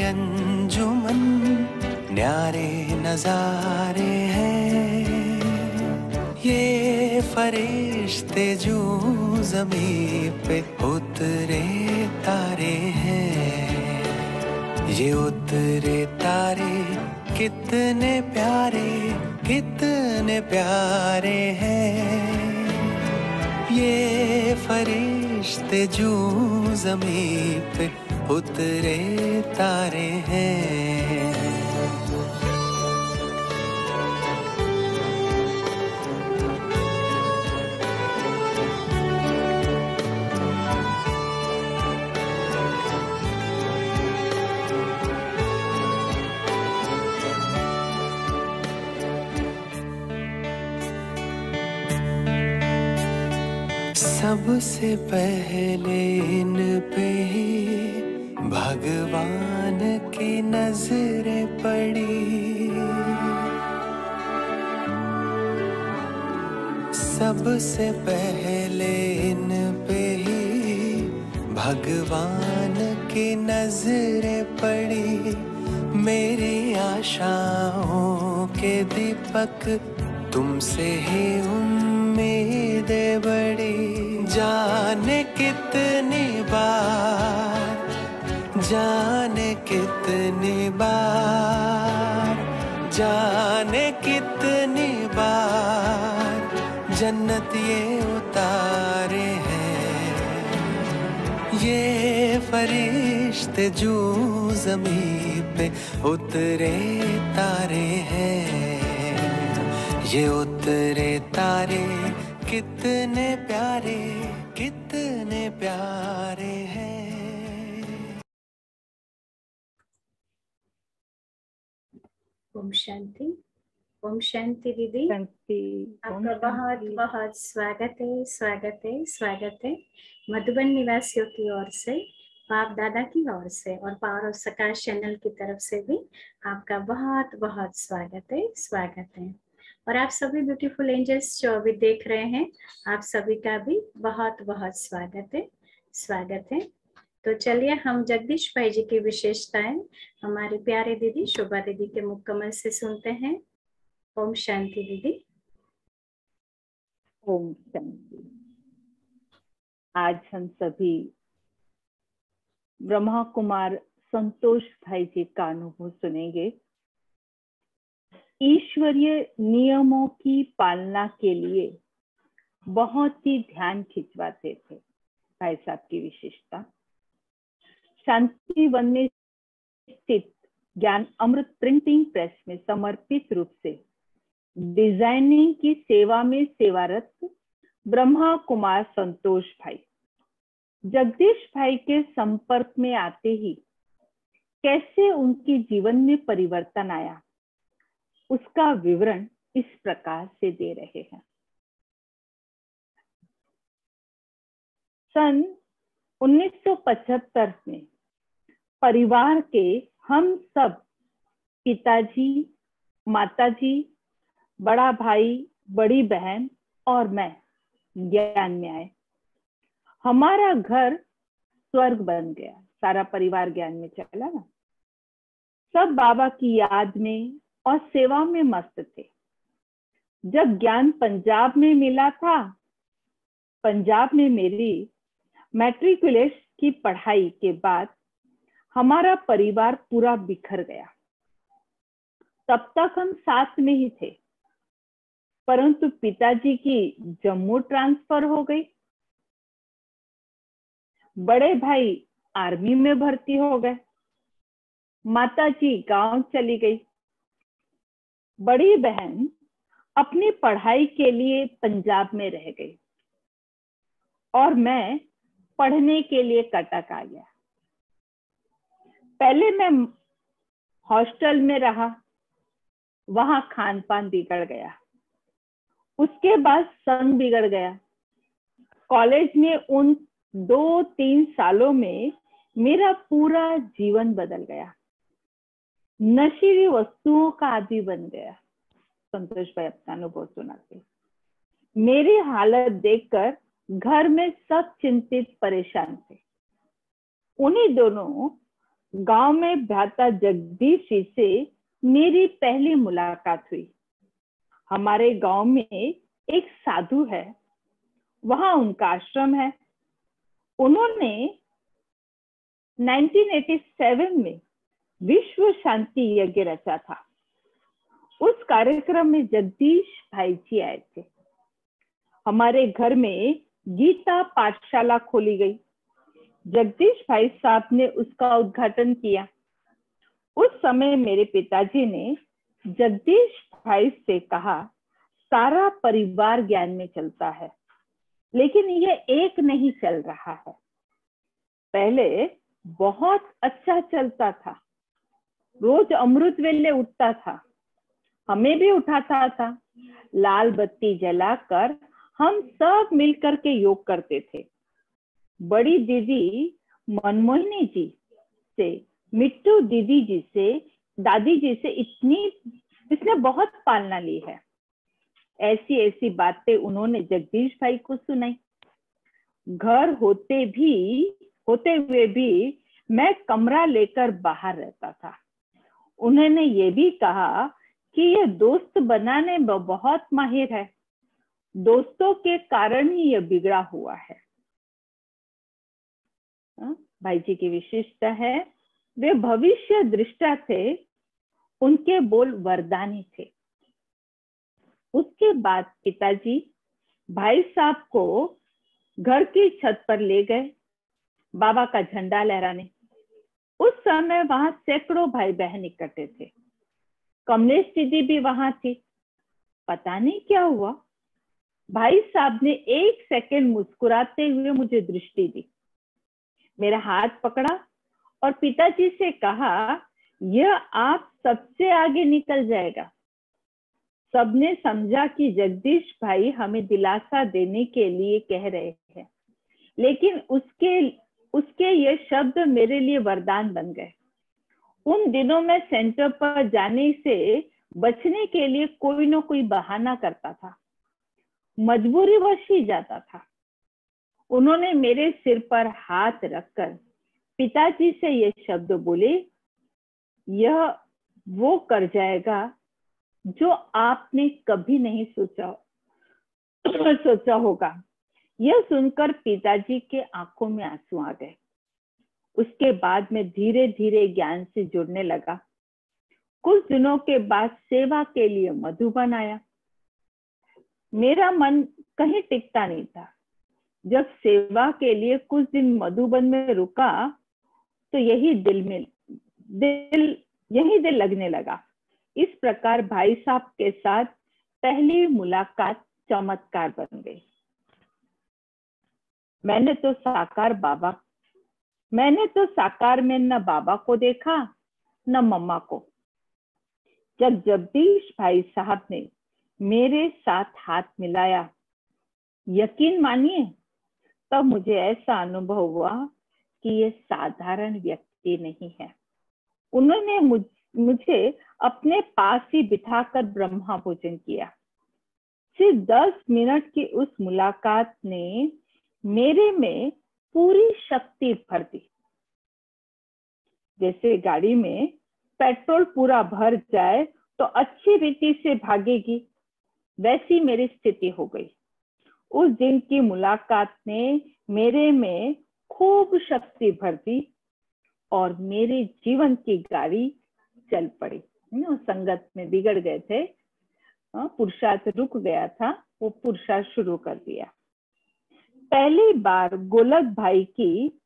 अंजुमन न्यारे नजारे हैं, ये फरिश्ते जो ज़मीं पे उतरे तारे हैं। ये उतरे तारे कितने प्यारे हैं। ये फरिश्ते जो ज़मीं पे उतरे तारे हैं। सबसे पहले इन पे ही भगवान की नजरें पड़ी। सबसे पहले इन पे ही भगवान की नजरें पड़ी। मेरी आशाओं के दीपक तुमसे ही उम्मीदें बड़ी। जाने कितनी बार, जाने कितनी बार, जाने कितनी बार जन्नत ये उतारे हैं। ये फरिश्ते जो ज़मीं पे उतरे तारे हैं। ये उतरे तारे कितने प्यारे हैं। ओम शांति। ओम शांति दीदी। शांति। आपका बहुत बहुत स्वागत है, स्वागत है, स्वागत है मधुबन निवासियों की ओर से, बाप दादा की ओर से और पावर ऑफ सकाश चैनल की तरफ से भी आपका बहुत बहुत स्वागत है, स्वागत है। और आप सभी ब्यूटीफुल एंजल्स जो अभी देख रहे हैं, आप सभी का भी बहुत बहुत स्वागत है, स्वागत है। तो चलिए हम जगदीश भाई जी की विशेषताएं हमारी प्यारे दीदी शोभा दीदी के मुकम्मल से सुनते हैं। ओम शांति दीदी। ओम शांति। आज हम सभी ब्रह्मा कुमार संतोष भाई जी का अनुभव सुनेंगे। ईश्वरीय नियमों की पालना के लिए बहुत ही ध्यान खिंचवाते थे भाई साहब की विशेषता। शांति वन में स्थित ज्ञान अमृत प्रिंटिंग प्रेस में समर्पित रूप से डिजाइनिंग की सेवा में सेवारत ब्रह्मा कुमार संतोष भाई जगदीश भाई के संपर्क में आते ही कैसे उनके जीवन में परिवर्तन आया, उसका विवरण इस प्रकार से दे रहे हैं। सन 1975 में परिवार के हम सब पिताजी, माताजी, बड़ा भाई, बड़ी बहन और मैं ज्ञान में आए। हमारा घर स्वर्ग बन गया। सारा परिवार ज्ञान में चला ना। सब बाबा की याद में और सेवा में मस्त थे। जब ज्ञान पंजाब में मिला था, पंजाब में मेरी मैट्रिकुलेशन की पढ़ाई के बाद हमारा परिवार पूरा बिखर गया। तब तक हम साथ में ही थे, परंतु पिताजी की जम्मू ट्रांसफर हो गई। बड़े भाई आर्मी में भर्ती हो गए। माताजी गांव चली गई। बड़ी बहन अपनी पढ़ाई के लिए पंजाब में रह गई और मैं पढ़ने के लिए कटक आ गया। पहले मैं हॉस्टल में रहा, वहां खान पान बिगड़ गया। उसके बाद संग बिगड़ गया। कॉलेज में उन 2-3 सालों में मेरा पूरा जीवन बदल गया। नशीली वस्तुओं का आदी बन गया। संतोष भाई अपना अनुभव सुनाते। मेरी हालत देखकर घर में सब चिंतित परेशान थे। उन्हीं दोनों गांव में भ्राता जगदीश जी से मेरी पहली मुलाकात हुई। हमारे गांव में एक साधु है, वहां उनका आश्रम है। उन्होंने 1987 में विश्व शांति यज्ञ रचा था। उस कार्यक्रम में जगदीश भाई जी आए थे। हमारे घर में गीता पाठशाला खोली गई। जगदीश भाई साहब ने उसका उद्घाटन किया। उस समय मेरे पिताजी ने जगदीश भाई से कहा, सारा परिवार ज्ञान में चलता है, लेकिन यह एक नहीं चल रहा है। पहले बहुत अच्छा चलता था, रोज अमृत वेले उठता था, हमें भी उठाता था। लाल बत्ती जलाकर हम सब मिलकर के योग करते थे। बड़ी दीदी मनमोहिनी जी से, मिट्टू दीदी जी से, दादी जी से इसने बहुत पालना ली है। ऐसी ऐसी बातें उन्होंने जगदीश भाई को सुनाई। घर होते हुए भी मैं कमरा लेकर बाहर रहता था। उन्होंने ये भी कहा कि यह दोस्त बनाने में बहुत माहिर है, दोस्तों के कारण ही यह बिगड़ा हुआ है। भाई जी की विशेषता है, वे भविष्य दृष्टा थे, उनके बोल वरदानी थे। उसके बाद पिताजी भाई साहब को घर की छत पर ले गए बाबा का झंडा लहराने। उस समय वहां सैकड़ों भाई बहन इकट्ठे थे। कमलेश दीदी भी वहां थी। पता नहीं क्या हुआ, भाई साहब ने 1 सेकंड मुस्कुराते हुए मुझे दृष्टि दी, मेरा हाथ पकड़ा और पिताजी से कहा, यह आप सबसे आगे निकल जाएगा। सबने समझा कि जगदीश भाई हमें दिलासा देने के लिए कह रहे हैं, लेकिन उसके ये शब्द मेरे लिए वरदान बन गए। उन दिनों में सेंटर पर जाने से बचने के लिए कोई न कोई बहाना करता था, मजबूरीवश ही जाता था। उन्होंने मेरे सिर पर हाथ रखकर पिताजी से ये शब्द बोले, यह वो कर जाएगा जो आपने कभी नहीं सोचा होगा। यह सुनकर पिताजी के आंखों में आंसू आ गए। उसके बाद मैं धीरे धीरे ज्ञान से जुड़ने लगा। कुछ दिनों के बाद सेवा के लिए मधुबन आया। मेरा मन कहीं टिकता नहीं था। जब सेवा के लिए कुछ दिन मधुबन में रुका तो यही दिल लगने लगा। इस प्रकार भाई साहब के साथ पहली मुलाकात चमत्कार बन गई। मैंने तो साकार में न बाबा को देखा न मम्मा को। जब जगदीश भाई साहब ने मेरे साथ हाथ मिलाया, यकीन मानिए तब मुझे ऐसा अनुभव हुआ कि ये साधारण व्यक्ति नहीं है। उन्होंने मुझे अपने पास ही बिठाकर ब्रह्मा भोजन किया। सिर्फ 10 मिनट की उस मुलाकात ने मेरे में पूरी शक्ति भर दी। जैसे गाड़ी में पेट्रोल पूरा भर जाए तो अच्छी रीति से भागेगी, वैसी मेरी स्थिति हो गई। उस दिन की मुलाकात ने मेरे में खूब शक्ति भर दी और मेरे जीवन की गाड़ी चल पड़ी। संगत में बिगड़ गए थे, पुरुषार्थ रुक गया था, वो पुरुषार्थ शुरू कर दिया। पहली बार गोलक भाई की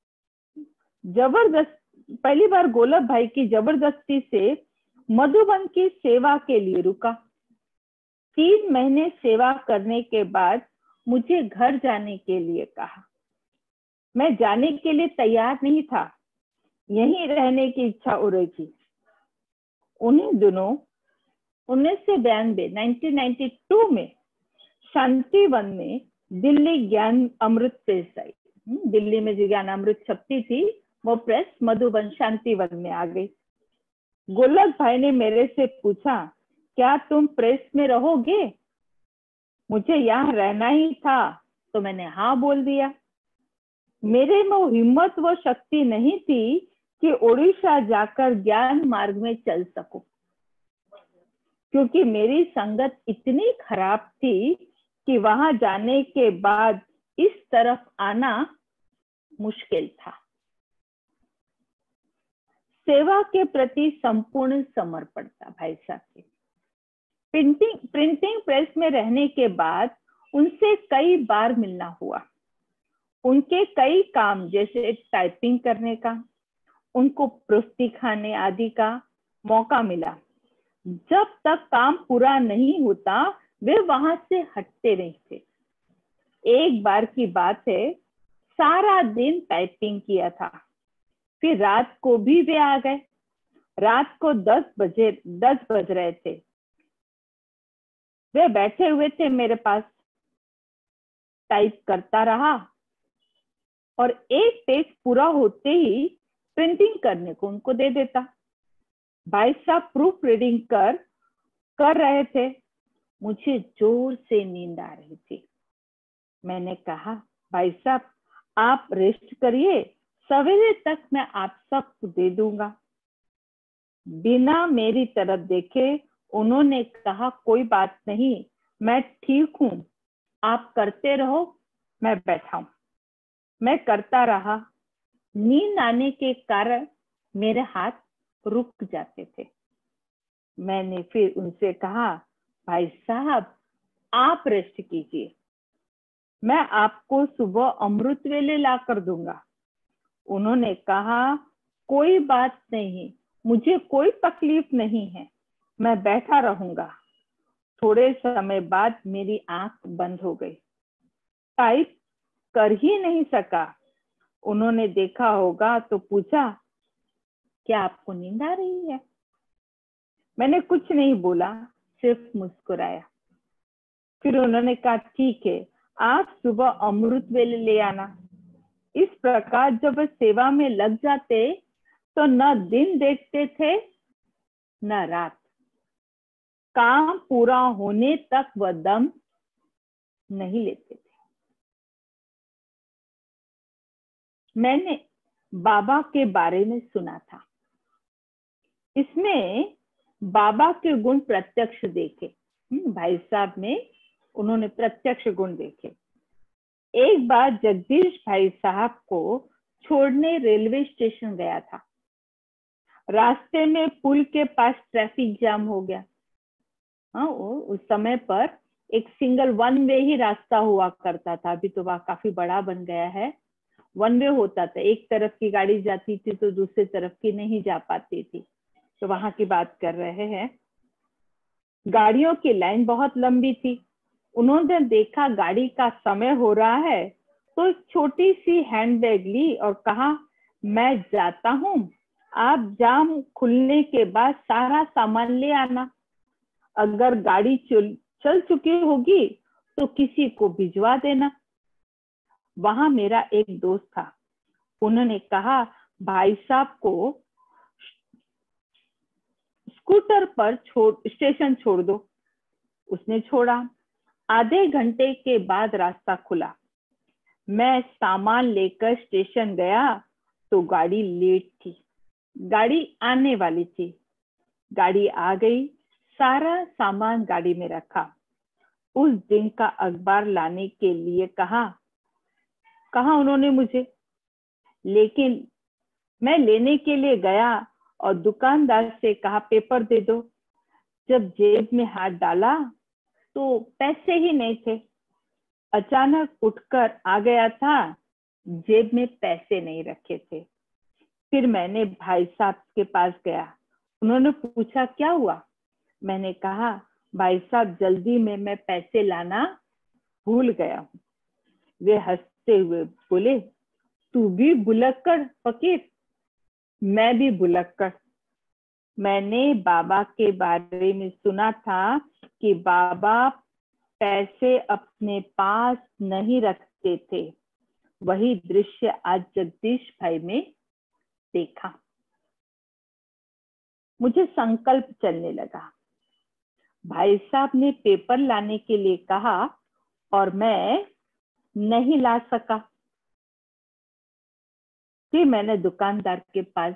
जबरदस्ती से मधुबन की सेवा के लिए रुका। 3 महीने सेवा करने के बाद मुझे घर जाने के लिए कहा। मैं जाने के लिए तैयार नहीं था, यहीं रहने की इच्छा हो रही थी। उन्हीं दिनों 1992 1992 में शांतिवन में दिल्ली ज्ञान अमृत प्रेस आई। दिल्ली में जो ज्ञान अमृत छपती थी वो प्रेस मधुबन शांतिवन में आ गई। गोलक भाई ने मेरे से पूछा, क्या तुम प्रेस में रहोगे? मुझे यहाँ रहना ही था तो मैंने हाँ बोल दिया। मेरे में वो हिम्मत व शक्ति नहीं थी कि उड़ीसा जाकर ज्ञान मार्ग में चल सकूं, क्योंकि मेरी संगत इतनी खराब थी कि वहां जाने के बाद इस तरफ आना मुश्किल था। सेवा के प्रति संपूर्ण समर्पण था भाई साहब के। प्रिंटिंग प्रेस में रहने के बाद उनसे कई बार मिलना हुआ। उनके कई काम जैसे टाइपिंग करने का, उनको प्रूफ दिखाने आदि का मौका मिला। जब तक काम पूरा नहीं होता वे वहां से हटते नहीं थे। एक बार की बात है, सारा दिन टाइपिंग किया था, फिर रात को भी वे आ गए। रात को 10 बज रहे थे। वे बैठे हुए थे मेरे पास, टाइप करता रहा और एक पेज पूरा होते ही प्रिंटिंग करने को उनको दे देता। भाई साहब प्रूफ रीडिंग कर रहे थे। मुझे जोर से नींद आ रही थी। मैंने कहा, भाई साहब आप रेस्ट करिए, सवेरे तक मैं आप सबको दे दूंगा। बिना मेरी तरफ देखे उन्होंने कहा, कोई बात नहीं, मैं ठीक हूं, आप करते रहो, मैं बैठा हूं। मैं करता रहा। नींद आने के कारण मेरे हाथ रुक जाते थे। मैंने फिर उनसे कहा, भाई साहब आप रेस्ट कीजिए, मैं आपको सुबह अमृत वेले ला कर दूंगा। उन्होंने कहा, कोई बात नहीं, मुझे कोई तकलीफ नहीं है, मैं बैठा रहूंगा। थोड़े समय बाद मेरी आंख बंद हो गई, टाइप कर ही नहीं सका। उन्होंने देखा होगा तो पूछा, क्या आपको नींद आ रही है? मैंने कुछ नहीं बोला, सिर्फ मुस्कुराया। फिर उन्होंने कहा, ठीक है, आप सुबह अमृत वेले ले आना। इस प्रकार जब वे सेवा में लग जाते तो न दिन देखते थे न रात। काम पूरा होने तक वह दम नहीं लेते थे। मैंने बाबा के बारे में सुना था, इसमें बाबा के गुण प्रत्यक्ष देखे। भाई साहब में उन्होंने प्रत्यक्ष गुण देखे। एक बार जगदीश भाई साहब को छोड़ने रेलवे स्टेशन गया था। रास्ते में पुल के पास ट्रैफिक जाम हो गया। उस समय पर एक सिंगल वन वे ही रास्ता हुआ करता था, अभी तो वह काफी बड़ा बन गया है। वन वे होता था, एक तरफ की गाड़ी जाती थी तो दूसरी तरफ की नहीं जा पाती थी। तो वहां की बात कर रहे हैं। गाड़ियों की लाइन बहुत लंबी थी। उन्होंने देखा गाड़ी का समय हो रहा है तो एक छोटी सी हैंडबैग ली और कहा, मैं जाता हूं, आप जाम खुलने के बाद सारा सामान ले आना। अगर गाड़ी चल चुकी होगी तो किसी को भिजवा देना। वहां मेरा एक दोस्त था, उन्होंने कहा, भाई साहब को स्कूटर पर स्टेशन छोड़ दो। उसने छोड़ा। आधे घंटे के बाद रास्ता खुला। मैं सामान लेकर स्टेशन गया तो गाड़ी लेट थी। गाड़ी आने वाली थी। गाड़ी आ गई, सारा सामान गाड़ी में रखा। उस दिन का अखबार लाने के लिए कहा उन्होंने मुझे, लेकिन मैं लेने के लिए गया और दुकानदार से कहा, पेपर दे दो। जब जेब में हाथ डाला तो पैसे ही नहीं थे। अचानक उठकर आ गया था, जेब में पैसे नहीं रखे थे। फिर मैंने भाई साहब के पास गया। उन्होंने पूछा, क्या हुआ? मैंने कहा, भाई साहब जल्दी में मैं पैसे लाना भूल गया हूँ। वे हंसते हुए बोले, तू भी भुलक्कड़ फकीर, मैं भी भुलक्कड़। मैंने बाबा के बारे में सुना था कि बाबा पैसे अपने पास नहीं रखते थे। वही दृश्य आज जगदीश भाई में देखा। मुझे संकल्प चलने लगा। भाई साहब ने पेपर लाने के लिए कहा और मैं नहीं ला सका। फिर मैंने दुकानदार के पास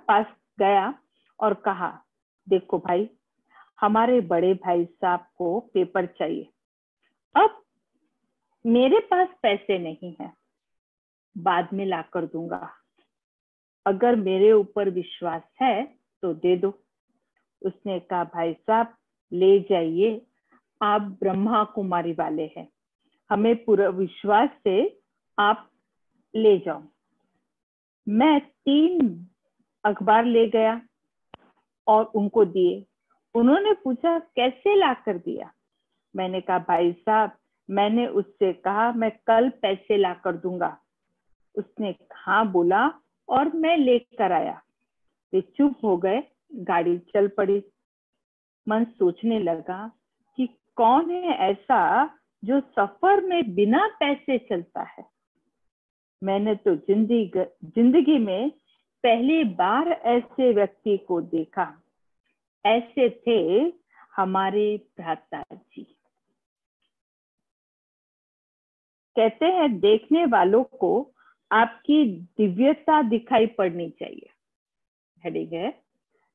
पास गया और कहा, देखो भाई, हमारे बड़े भाई साहब को पेपर चाहिए। अब मेरे पास पैसे नहीं है, बाद में लाकर दूंगा। अगर मेरे ऊपर विश्वास है तो दे दो। उसने कहा, भाई साहब ले जाइए, आप ब्रह्मा कुमारी वाले हैं, हमें पूरा विश्वास से आप ले जाओ। मैं 3 अखबार ले गया और उनको दिए। उन्होंने पूछा, कैसे ला कर दिया? मैंने कहा, भाई साहब, मैंने उससे कहा मैं कल पैसे ला कर दूंगा। उसने हाँ बोला और मैं लेकर आया। वे चुप हो गए। गाड़ी चल पड़ी। मन सोचने लगा कि कौन है ऐसा जो सफर में बिना पैसे चलता है। मैंने तो जिंदगी में पहली बार ऐसे व्यक्ति को देखा। ऐसे थे हमारे भ्राता जी। कहते हैं, देखने वालों को आपकी दिव्यता दिखाई पड़नी चाहिए। हेडिंग है,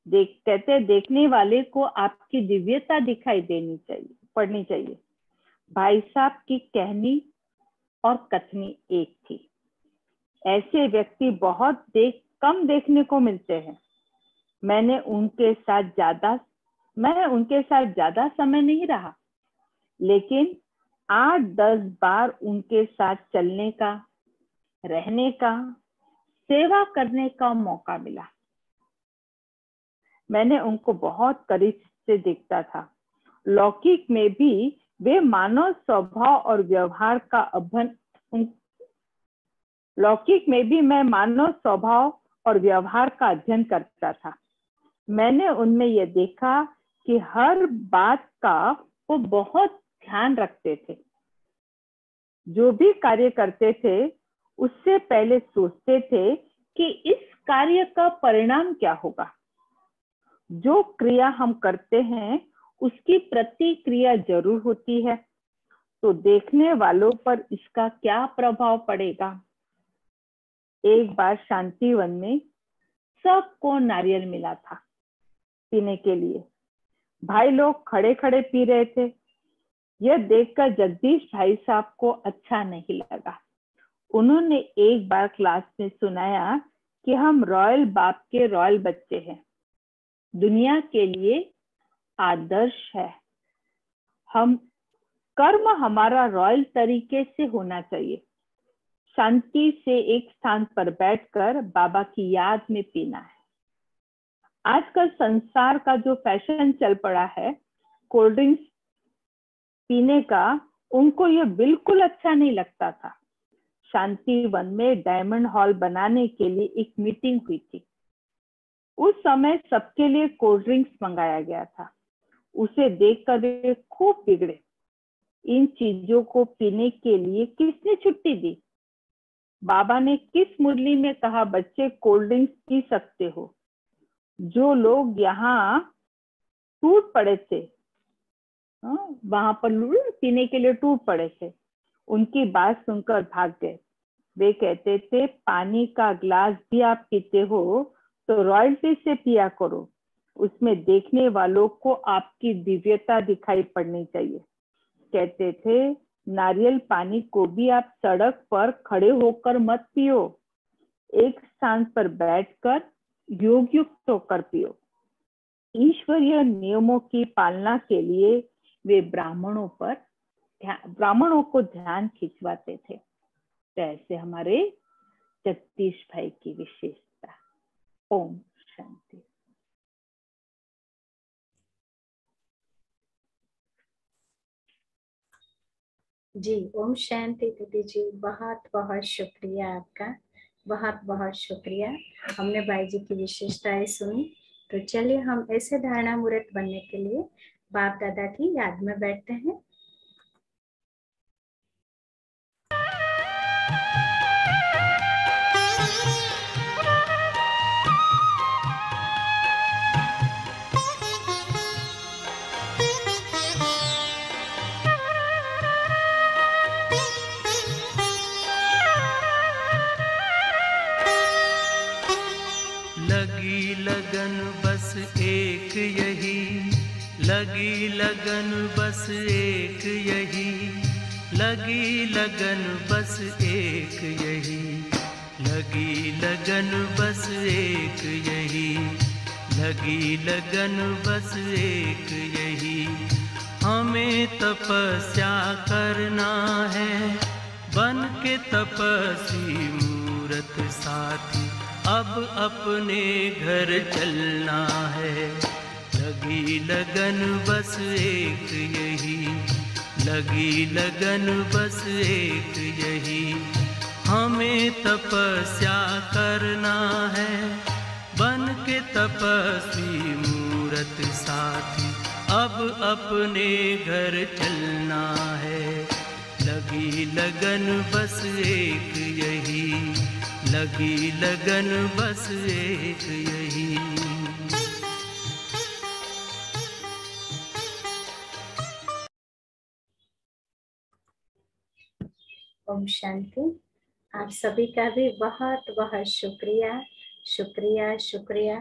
कहते हैं, देखने वाले को आपकी दिव्यता दिखाई पड़नी चाहिए। भाई साहब की कहनी और कथनी एक थी। ऐसे व्यक्ति बहुत कम देखने को मिलते हैं। मैं उनके साथ ज्यादा समय नहीं रहा, लेकिन 8-10 बार उनके साथ चलने का, रहने का, सेवा करने का मौका मिला। मैंने उनको बहुत करीब से देखता था। लौकिक में भी वे मानव स्वभाव और व्यवहार का अध्ययन करता था। मैंने उनमें यह देखा कि हर बात का वो बहुत ध्यान रखते थे। जो भी कार्य करते थे उससे पहले सोचते थे कि इस कार्य का परिणाम क्या होगा। जो क्रिया हम करते हैं उसकी प्रतिक्रिया जरूर होती है, तो देखने वालों पर इसका क्या प्रभाव पड़ेगा। एक बार शांतिवन में सबको नारियल मिला था पीने के लिए। भाई लोग खड़े खड़े पी रहे थे। यह देखकर जगदीश भाई साहब को अच्छा नहीं लगा। उन्होंने एक बार क्लास में सुनाया कि हम रॉयल बाप के रॉयल बच्चे हैं, दुनिया के लिए आदर्श है। कर्म हमारा रॉयल तरीके से होना चाहिए। शांति से एक स्थान पर बैठकर बाबा की याद में पीना है। आजकल संसार का जो फैशन चल पड़ा है कोल्ड ड्रिंक्स पीने का, उनको यह बिल्कुल अच्छा नहीं लगता था। शांतिवन में डायमंड हॉल बनाने के लिए एक मीटिंग हुई थी। उस समय सबके लिए कोल्ड ड्रिंक्स मंगाया गया था। उसे देखकर वे खूब बिगड़े। इन चीजों को पीने के लिए किसने छुट्टी दी? बाबा ने किस मुरली में कहा बच्चे कोल्ड ड्रिंक्स पी सकते हो? जो लोग यहाँ टूट पड़े थे, वहां पर पीने के लिए टूट पड़े थे, उनकी बात सुनकर भाग गए। वे कहते थे, पानी का ग्लास भी आप पीते हो तो रॉयल्टी से पिया करो, उसमें देखने वालों को आपकी दिव्यता दिखाई पड़नी चाहिए। कहते थे, नारियल पानी को भी आप सड़क पर खड़े होकर मत पियो, एक स्थान पर बैठकर योग युक्त होकर पियो। ईश्वरीय नियमों की पालना के लिए वे ब्राह्मणों को ध्यान खिंचवाते थे। तो ऐसे हमारे जगदीश भाई की विशेषता। ओम शांति। जी ओम शांति दीदी जी, बहुत बहुत शुक्रिया आपका। बहुत बहुत शुक्रिया। हमने भाई जी की विशेषताएं सुनी। तो चलिए हम ऐसे धारणा मूर्त बनने के लिए बाप दादा की याद में बैठते हैं। लगी लगन बस एक यही, लगी लगन बस एक यही, लगी लगन बस एक यही, लगी लगन बस एक यही, लगी लगन बस एक यही। हमें तपस्या करना है बन के तपस्वी मूरत साथी, अब अपने घर चलना है। लगी लगन बस एक यही, लगी लगन बस एक यही। हमें तपस्या करना है बन के तपस्वी मूरत साथी, अब अपने घर चलना है। लगी लगन बस एक यही, लगी लगन बस एक यही। ओम शांति। आप सभी का भी बहुत बहुत शुक्रिया शुक्रिया शुक्रिया।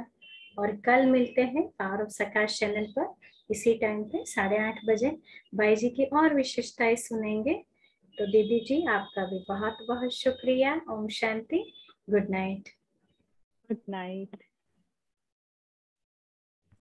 और कल मिलते हैं पावर ऑफ सकाश चैनल पर इसी टाइम पे 8:30 बजे। भाई जी की और विशेषताएं सुनेंगे। तो दीदी जी आपका भी बहुत बहुत शुक्रिया। ओम शांति। Good night. Good night.